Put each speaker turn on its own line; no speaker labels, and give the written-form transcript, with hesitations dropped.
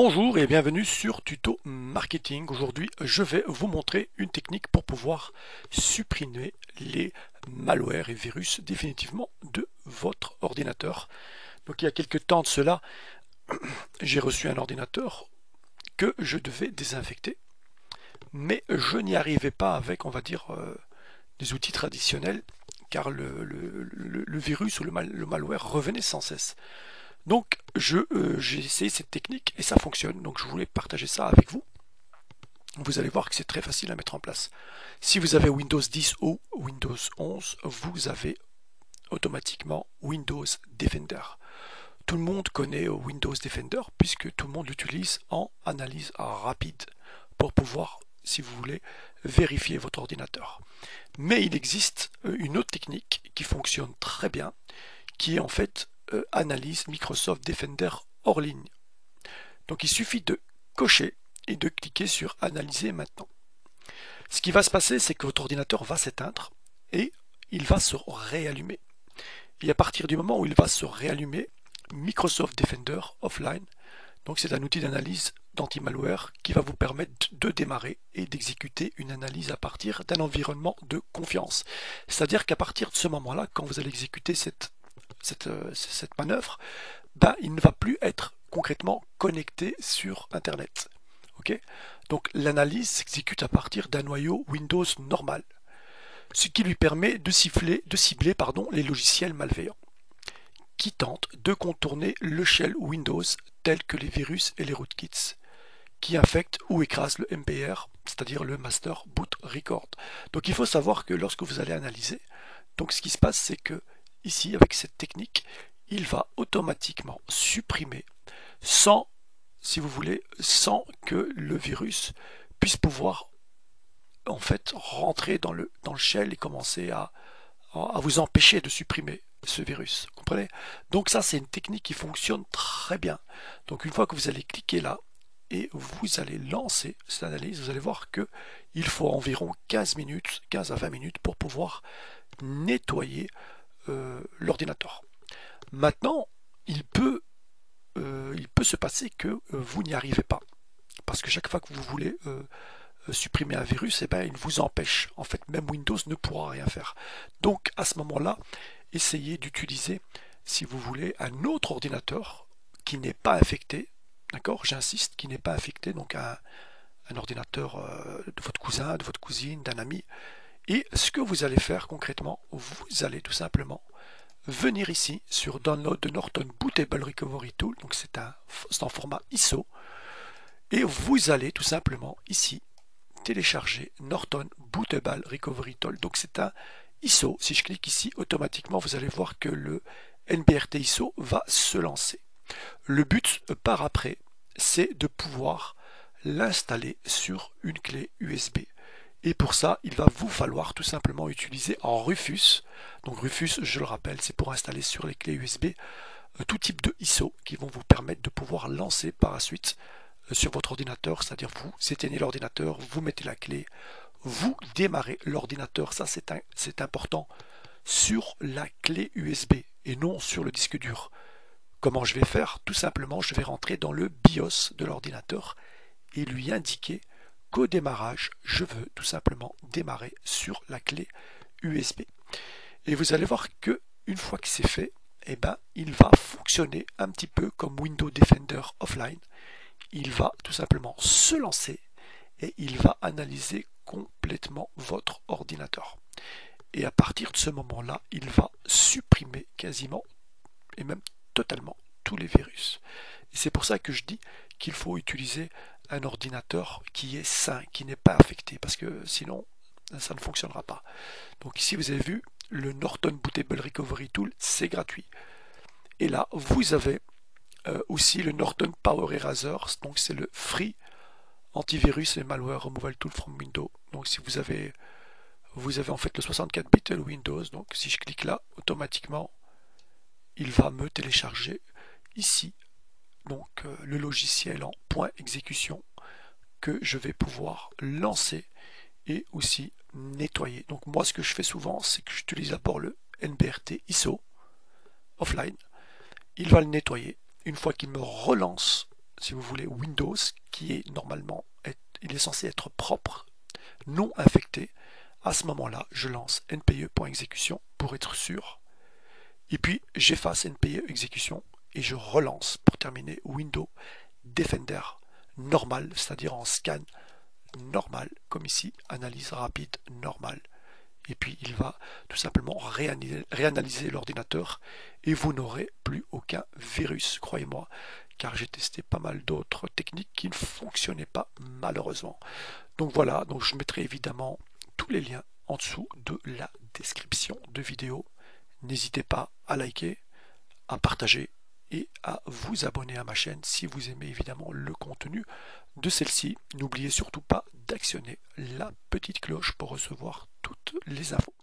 Bonjour et bienvenue sur Tuto Marketing. Aujourd'hui, je vais vous montrer une technique pour pouvoir supprimer les malwares et virus définitivement de votre ordinateur. Donc il y a quelques temps de cela, j'ai reçu un ordinateur que je devais désinfecter, mais je n'y arrivais pas avec, on va dire, des outils traditionnels, car le virus ou le malware revenait sans cesse. Donc j'ai essayé cette technique et ça fonctionne, donc je voulais partager ça avec vous. Vous allez voir que c'est très facile à mettre en place. Si vous avez Windows 10 ou Windows 11, vous avez automatiquement Windows Defender. Tout le monde connaît Windows Defender puisque tout le monde l'utilise en analyse rapide pour pouvoir, si vous voulez, vérifier votre ordinateur. Mais il existe une autre technique qui fonctionne très bien, qui est en fait analyse Microsoft Defender hors ligne. Donc il suffit de cocher et de cliquer sur analyser maintenant. Ce qui va se passer, c'est que votre ordinateur va s'éteindre et il va se réallumer. Et à partir du moment où il va se réallumer, Microsoft Defender Offline, donc c'est un outil d'analyse d'anti-malware qui va vous permettre de démarrer et d'exécuter une analyse à partir d'un environnement de confiance. C'est-à-dire qu'à partir de ce moment-là, quand vous allez exécuter cette manœuvre, il ne va plus être concrètement connecté sur Internet. Okay, donc l'analyse s'exécute à partir d'un noyau Windows normal, ce qui lui permet de cibler les logiciels malveillants qui tentent de contourner le shell Windows tel que les virus et les rootkits qui infectent ou écrasent le MBR, c'est-à-dire le Master Boot Record. Donc il faut savoir que lorsque vous allez analyser, donc ce qui se passe, c'est que ici, avec cette technique, il va automatiquement supprimer sans, si vous voulez, sans que le virus puisse pouvoir en fait rentrer dans le shell et commencer à vous empêcher de supprimer ce virus. Vous comprenez? Donc ça, c'est une technique qui fonctionne très bien. Donc une fois que vous allez cliquer là et vous allez lancer cette analyse, vous allez voir que il faut environ 15 minutes, 15 à 20 minutes pour pouvoir nettoyer l'ordinateur. Maintenant, il peut se passer que vous n'y arrivez pas. Parce que chaque fois que vous voulez supprimer un virus, il vous empêche. En fait, même Windows ne pourra rien faire. Donc, à ce moment-là, essayez d'utiliser, si vous voulez, un autre ordinateur qui n'est pas infecté. D'accord? J'insiste, qui n'est pas infecté. Donc, un ordinateur de votre cousin, de votre cousine, d'un ami. Et ce que vous allez faire concrètement, vous allez tout simplement venir ici sur Download de Norton Bootable Recovery Tool. Donc, c'est en format ISO. Et vous allez tout simplement ici télécharger Norton Bootable Recovery Tool. Donc c'est un ISO. Si je clique ici, automatiquement, vous allez voir que le NBRT ISO va se lancer. Le but par après, c'est de pouvoir l'installer sur une clé USB. Et pour ça, il va vous falloir tout simplement utiliser en Rufus. Donc Rufus, je le rappelle, c'est pour installer sur les clés USB tout type de ISO qui vont vous permettre de pouvoir lancer par la suite sur votre ordinateur, c'est-à-dire vous éteignez l'ordinateur, vous mettez la clé, vous démarrez l'ordinateur, ça c'est important, sur la clé USB et non sur le disque dur. Comment je vais faire? Tout simplement, je vais rentrer dans le BIOS de l'ordinateur et lui indiquer qu'au démarrage, je veux tout simplement démarrer sur la clé USB. Et vous allez voir que une fois que c'est fait, il va fonctionner un petit peu comme Windows Defender Offline. Il va tout simplement se lancer et il va analyser complètement votre ordinateur. Et à partir de ce moment-là, il va supprimer quasiment et même totalement tous les virus. Et c'est pour ça que je dis qu'il faut utiliser un ordinateur qui est sain, qui n'est pas affecté, parce que sinon, ça ne fonctionnera pas. Donc ici, vous avez vu, le Norton Bootable Recovery Tool, c'est gratuit. Et là, vous avez aussi le Norton Power Eraser, donc c'est le free antivirus et malware removal tool from Windows. Donc si vous avez en fait le 64 bits Windows, donc si je clique là, automatiquement il va me télécharger ici donc le logiciel en point exécution que je vais pouvoir lancer et aussi nettoyer. Donc moi ce que je fais souvent, c'est que j'utilise d'abord le NBRT ISO offline. Il va le nettoyer. Une fois qu'il me relance si vous voulez, Windows, qui est normalement, il est censé être propre, non infecté. À ce moment-là, je lance npe.exécution pour être sûr. Et puis, j'efface npe exécution et je relance pour terminer Windows Defender normal, c'est-à-dire en scan normal, comme ici, analyse rapide normale. Et puis il va tout simplement réanalyser l'ordinateur et vous n'aurez plus aucun virus, croyez-moi, car j'ai testé pas mal d'autres techniques qui ne fonctionnaient pas malheureusement. Donc voilà, donc je mettrai évidemment tous les liens en dessous de la description de vidéo. N'hésitez pas à liker, à partager et à vous abonner à ma chaîne si vous aimez évidemment le contenu de celle-ci. N'oubliez surtout pas d'actionner la petite cloche pour recevoir toutes les infos.